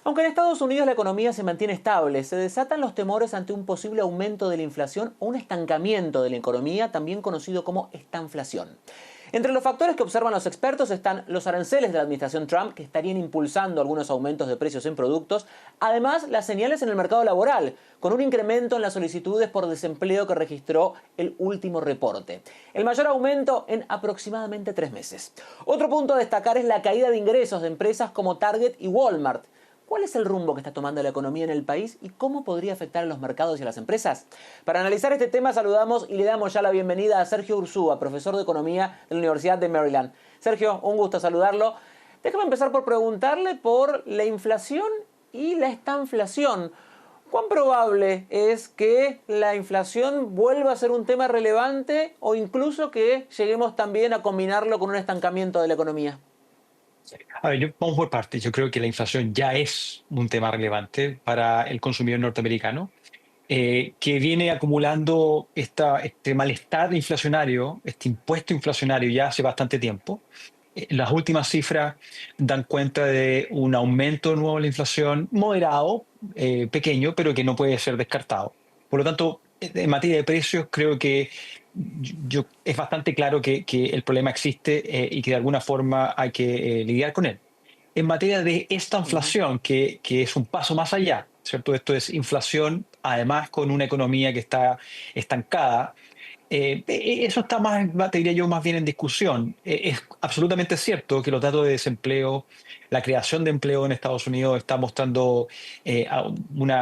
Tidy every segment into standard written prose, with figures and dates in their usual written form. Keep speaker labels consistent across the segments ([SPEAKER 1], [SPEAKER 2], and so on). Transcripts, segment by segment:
[SPEAKER 1] Aunque en Estados Unidos la economía se mantiene estable, se desatan los temores ante un posible aumento de la inflación o un estancamiento de la economía, también conocido como estanflación. Entre los factores que observan los expertos están los aranceles de la administración Trump, que estarían impulsando algunos aumentos de precios en productos, además las señales en el mercado laboral, con un incremento en las solicitudes por desempleo que registró el último reporte. El mayor aumento en aproximadamente 3 meses. Otro punto a destacar es la caída de ingresos de empresas como Target y Walmart. ¿Cuál es el rumbo que está tomando la economía en el país y cómo podría afectar a los mercados y a las empresas? Para analizar este tema saludamos y le damos ya la bienvenida a Sergio Ursúa, profesor de Economía de la Universidad de Maryland. Sergio, un gusto saludarlo. Déjame empezar por preguntarle por la inflación y la estanflación. ¿Cuán probable es que la inflación vuelva a ser un tema relevante o incluso que lleguemos también a combinarlo con un estancamiento de la economía?
[SPEAKER 2] A ver, vamos por partes. Yo creo que la inflación ya es un tema relevante para el consumidor norteamericano, que viene acumulando este malestar inflacionario, este impuesto inflacionario ya hace bastante tiempo. Las últimas cifras dan cuenta de un aumento nuevo de la inflación moderado, pequeño, pero que no puede ser descartado. Por lo tanto, en materia de precios, creo que es bastante claro que el problema existe y que de alguna forma hay que lidiar con él. En materia de esta inflación, que es un paso más allá, ¿cierto? Esto es inflación, además con una economía que está estancada. Eso está más, te diría yo, más bien en discusión. Es absolutamente cierto que los datos de desempleo, la creación de empleo en Estados Unidos está mostrando un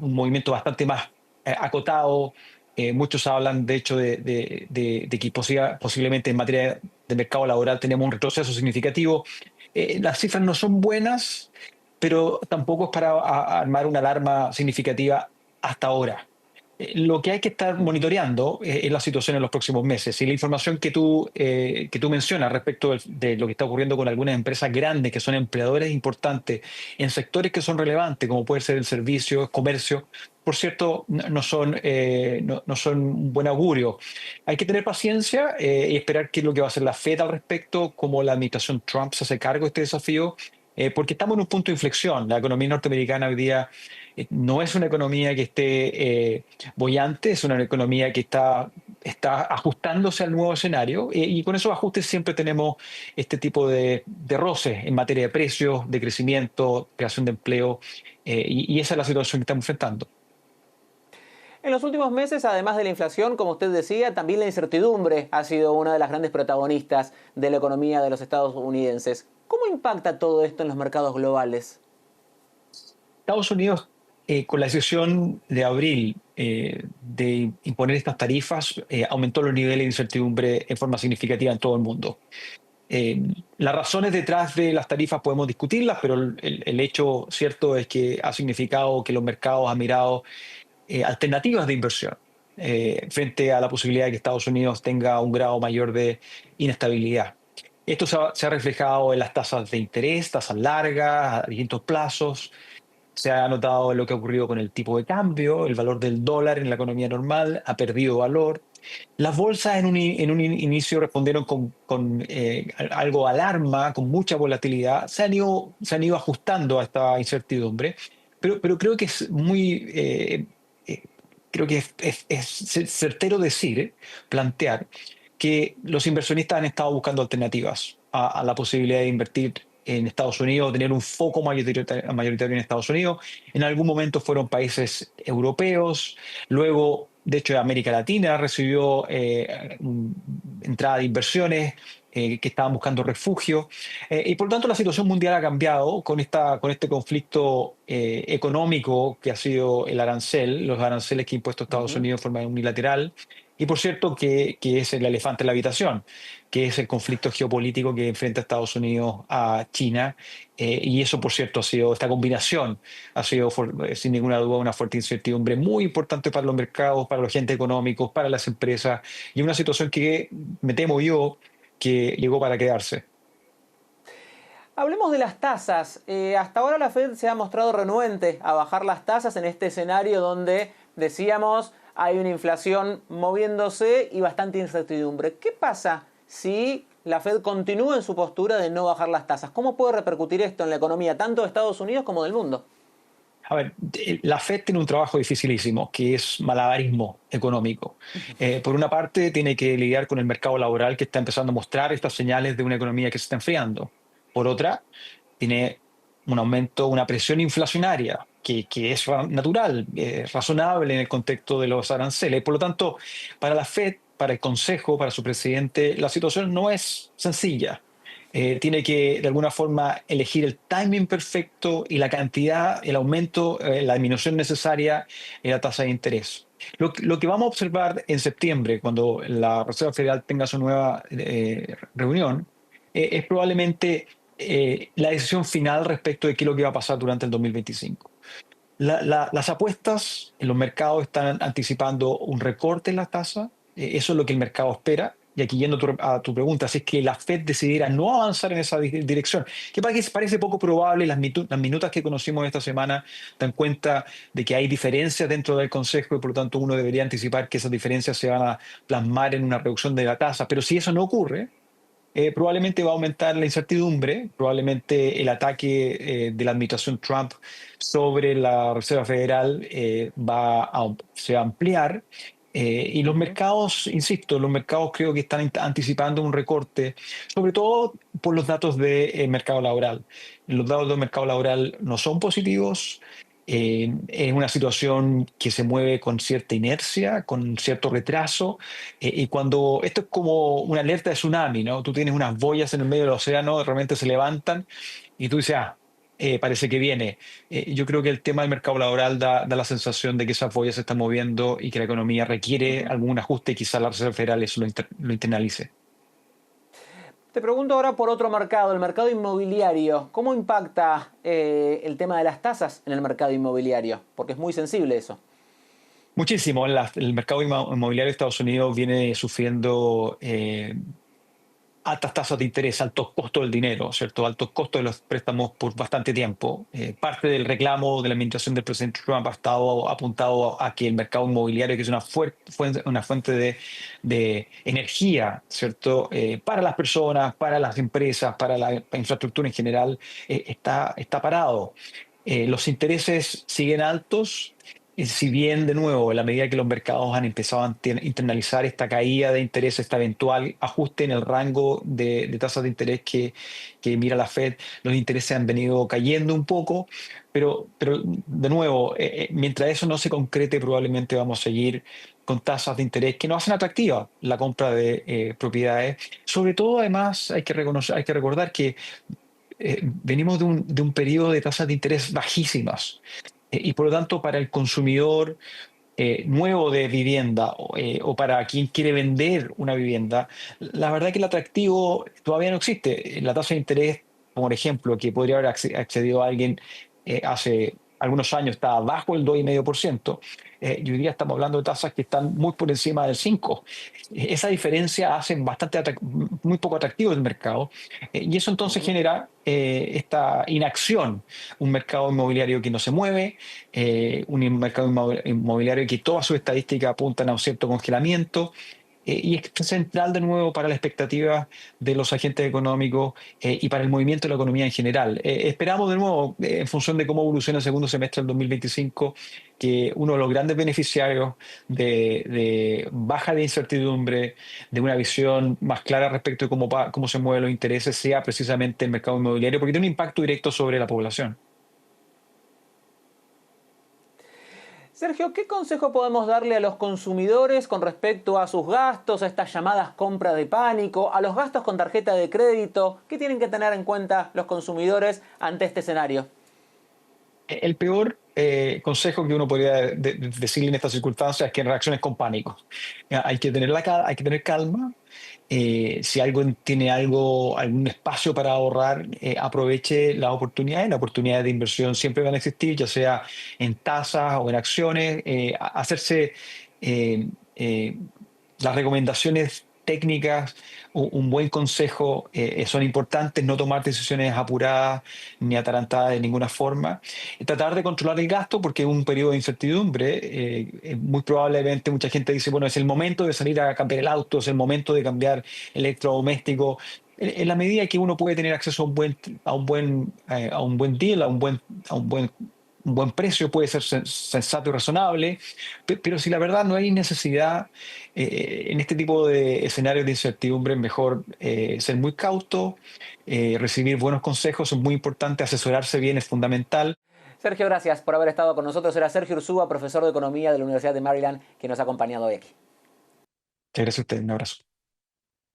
[SPEAKER 2] movimiento bastante más acotado. Muchos hablan, de hecho, de que posiblemente en materia de mercado laboral tenemos un retroceso significativo. Las cifras no son buenas, pero tampoco es para armar una alarma significativa hasta ahora. Lo que hay que estar monitoreando es la situación en los próximos meses. Y la información que tú mencionas respecto de lo que está ocurriendo con algunas empresas grandes que son empleadores importantes en sectores que son relevantes, como puede ser el servicio, el comercio, por cierto, no son un buen augurio. Hay que tener paciencia y esperar qué es lo que va a hacer la Fed al respecto, cómo la administración Trump se hace cargo de este desafío, porque estamos en un punto de inflexión. La economía norteamericana hoy día no es una economía que esté boyante, es una economía que está ajustándose al nuevo escenario y con esos ajustes siempre tenemos este tipo de roces en materia de precios, de crecimiento, creación de empleo y esa es la situación que estamos enfrentando.
[SPEAKER 1] En los últimos meses, además de la inflación, como usted decía, también la incertidumbre ha sido una de las grandes protagonistas de la economía de los estadounidenses. ¿Cómo impacta todo esto en los mercados globales?
[SPEAKER 2] Estados Unidos, con la decisión de abril de imponer estas tarifas, aumentó los niveles de incertidumbre en forma significativa en todo el mundo. Eh, las razones detrás de las tarifas podemos discutirlas, pero el hecho cierto es que ha significado que los mercados han mirado alternativas de inversión frente a la posibilidad de que Estados Unidos tenga un grado mayor de inestabilidad. Esto se ha reflejado en las tasas de interés, tasas largas, a distintos plazos. Se ha notado lo que ha ocurrido con el tipo de cambio, el valor del dólar en la economía normal ha perdido valor. Las bolsas en un inicio respondieron con algo alarma, con mucha volatilidad, se han ido ajustando a esta incertidumbre, pero creo que es eh, creo que es certero decir, plantear, que los inversionistas han estado buscando alternativas a la posibilidad de invertir en Estados Unidos, tener un foco mayoritario en Estados Unidos. En algún momento fueron países europeos, luego, de hecho, América Latina recibió entrada de inversiones que estaban buscando refugio. Y por lo tanto la situación mundial ha cambiado con este conflicto económico que ha sido el arancel, los aranceles que ha impuesto Estados
[SPEAKER 1] Ujú.
[SPEAKER 2] Unidos de forma unilateral. Y por cierto, que es el elefante en la habitación, que es el conflicto geopolítico que enfrenta Estados Unidos a China. Y eso, por cierto, esta combinación ha sido, sin ninguna duda, una fuerte incertidumbre muy importante para los mercados, para los agentes económicos, para las empresas, y una situación que me temo yo que llegó para quedarse.
[SPEAKER 1] Hablemos de las tasas. Hasta ahora la Fed se ha mostrado renuente a bajar las tasas en este escenario donde, decíamos, hay una inflación moviéndose y bastante incertidumbre. ¿Qué pasa si la Fed continúa en su postura de no bajar las tasas. ¿Cómo puede repercutir esto en la economía tanto de Estados Unidos como del mundo?
[SPEAKER 2] A ver, la Fed tiene un trabajo dificilísimo, que es malabarismo económico. Por una parte, tiene que lidiar con el mercado laboral que está empezando a mostrar estas señales de una economía que se está enfriando. Por otra, tiene un aumento, una presión inflacionaria, que es natural, razonable en el contexto de los aranceles. Por lo tanto, para la Fed, para el Consejo, para su presidente, la situación no es sencilla. Tiene que, de alguna forma, elegir el timing perfecto y la cantidad, el aumento, la disminución necesaria en la tasa de interés. Lo que vamos a observar en septiembre, cuando la Reserva Federal tenga su nueva reunión, es probablemente la decisión final respecto de qué es lo que va a pasar durante el 2025. Las apuestas en los mercados están anticipando un recorte en la tasa, eso es lo que el mercado espera. Y aquí yendo a tu pregunta, si es que la Fed decidiera no avanzar en esa dirección, que parece poco probable, las minutas que conocimos esta semana dan cuenta de que hay diferencias dentro del Consejo y por lo tanto uno debería anticipar que esas diferencias se van a plasmar en una reducción de la tasa. Pero si eso no ocurre, probablemente va a aumentar la incertidumbre, probablemente el ataque de la administración Trump sobre la Reserva Federal se va a ampliar. Y los
[SPEAKER 1] Ujú.
[SPEAKER 2] mercados, insisto, los mercados creo que están anticipando un recorte, sobre todo por los datos del mercado laboral. Los datos del mercado laboral no son positivos. Es una situación que se mueve con cierta inercia, con cierto retraso, y cuando esto es como una alerta de tsunami, ¿no? Tú tienes unas boyas en el medio del océano, de repente se levantan y tú dices, parece que viene. Yo creo que el tema del mercado laboral da la sensación de que esas boyas se están moviendo y que la economía requiere
[SPEAKER 1] Ujú.
[SPEAKER 2] algún ajuste y quizá la Reserva Federal eso lo internalice.
[SPEAKER 1] Te pregunto ahora por otro mercado, el mercado inmobiliario. ¿Cómo impacta el tema de las tasas en el mercado inmobiliario? Porque es muy sensible eso.
[SPEAKER 2] Muchísimo. El mercado inmobiliario de Estados Unidos viene sufriendo altas tasas de interés, altos costos del dinero, ¿cierto? Altos costos de los préstamos por bastante tiempo. Parte del reclamo de la administración del presidente Trump ha estado apuntado a que el mercado inmobiliario, que es una fuente de energía, ¿cierto? Para las personas, para las empresas, para la infraestructura en general, está parado. Los intereses siguen altos. Y si bien, de nuevo, a la medida que los mercados han empezado a internalizar esta caída de interés, esta eventual ajuste en el rango de tasas de interés que mira la Fed, los intereses han venido cayendo un poco, pero de nuevo, mientras eso no se concrete, probablemente vamos a seguir con tasas de interés que no hacen atractiva la compra de propiedades. Sobre todo, además, hay que recordar que venimos de un periodo de tasas de interés bajísimas. Y por lo tanto, para el consumidor nuevo de vivienda o para quien quiere vender una vivienda, la verdad que el atractivo todavía no existe. La tasa de interés, por ejemplo, que podría haber accedido a alguien hace algunos años, estaba bajo el 2,5%. Y hoy día estamos hablando de tasas que están muy por encima del 5%. Esa diferencia hace muy poco atractivo el mercado. Y eso entonces
[SPEAKER 1] Ujú.
[SPEAKER 2] genera esta inacción, un mercado inmobiliario que no se mueve, un mercado inmobiliario que todas sus estadísticas apuntan a un cierto congelamiento. Y es central de nuevo para la expectativa de los agentes económicos y para el movimiento de la economía en general. Esperamos de nuevo, en función de cómo evoluciona el segundo semestre del 2025, que uno de los grandes beneficiarios de baja de incertidumbre, de una visión más clara respecto de cómo se mueven los intereses, sea precisamente el mercado inmobiliario, porque tiene un impacto directo sobre la población.
[SPEAKER 1] Sergio, ¿qué consejo podemos darle a los consumidores con respecto a sus gastos, a estas llamadas compras de pánico, a los gastos con tarjeta de crédito? ¿Qué tienen que tener en cuenta los consumidores ante este escenario?
[SPEAKER 2] El peor consejo que uno podría decirle en estas circunstancias es que reacciones con pánico. Ya, hay que tener calma. Si tiene algún espacio para ahorrar, aproveche las oportunidades. Las oportunidades de inversión siempre van a existir, ya sea en tasas o en acciones. Hacerse eh, eh, las recomendaciones técnicas, un buen consejo son importantes, no tomar decisiones apuradas ni atarantadas de ninguna forma. Tratar de controlar el gasto porque es un periodo de incertidumbre. Muy probablemente mucha gente dice, bueno, es el momento de salir a cambiar el auto, es el momento de cambiar electrodoméstico. En la medida que uno puede tener acceso a un buen deal, a un buen precio, puede ser sensato y razonable, pero si la verdad no hay necesidad, en este tipo de escenarios de incertidumbre es mejor ser muy cauto, recibir buenos consejos es muy importante, asesorarse bien es fundamental.
[SPEAKER 1] Sergio, gracias por haber estado con nosotros. Era Sergio Ursúa, profesor de Economía de la Universidad de Maryland, que nos ha acompañado hoy aquí.
[SPEAKER 2] Muchas gracias a ustedes, un abrazo.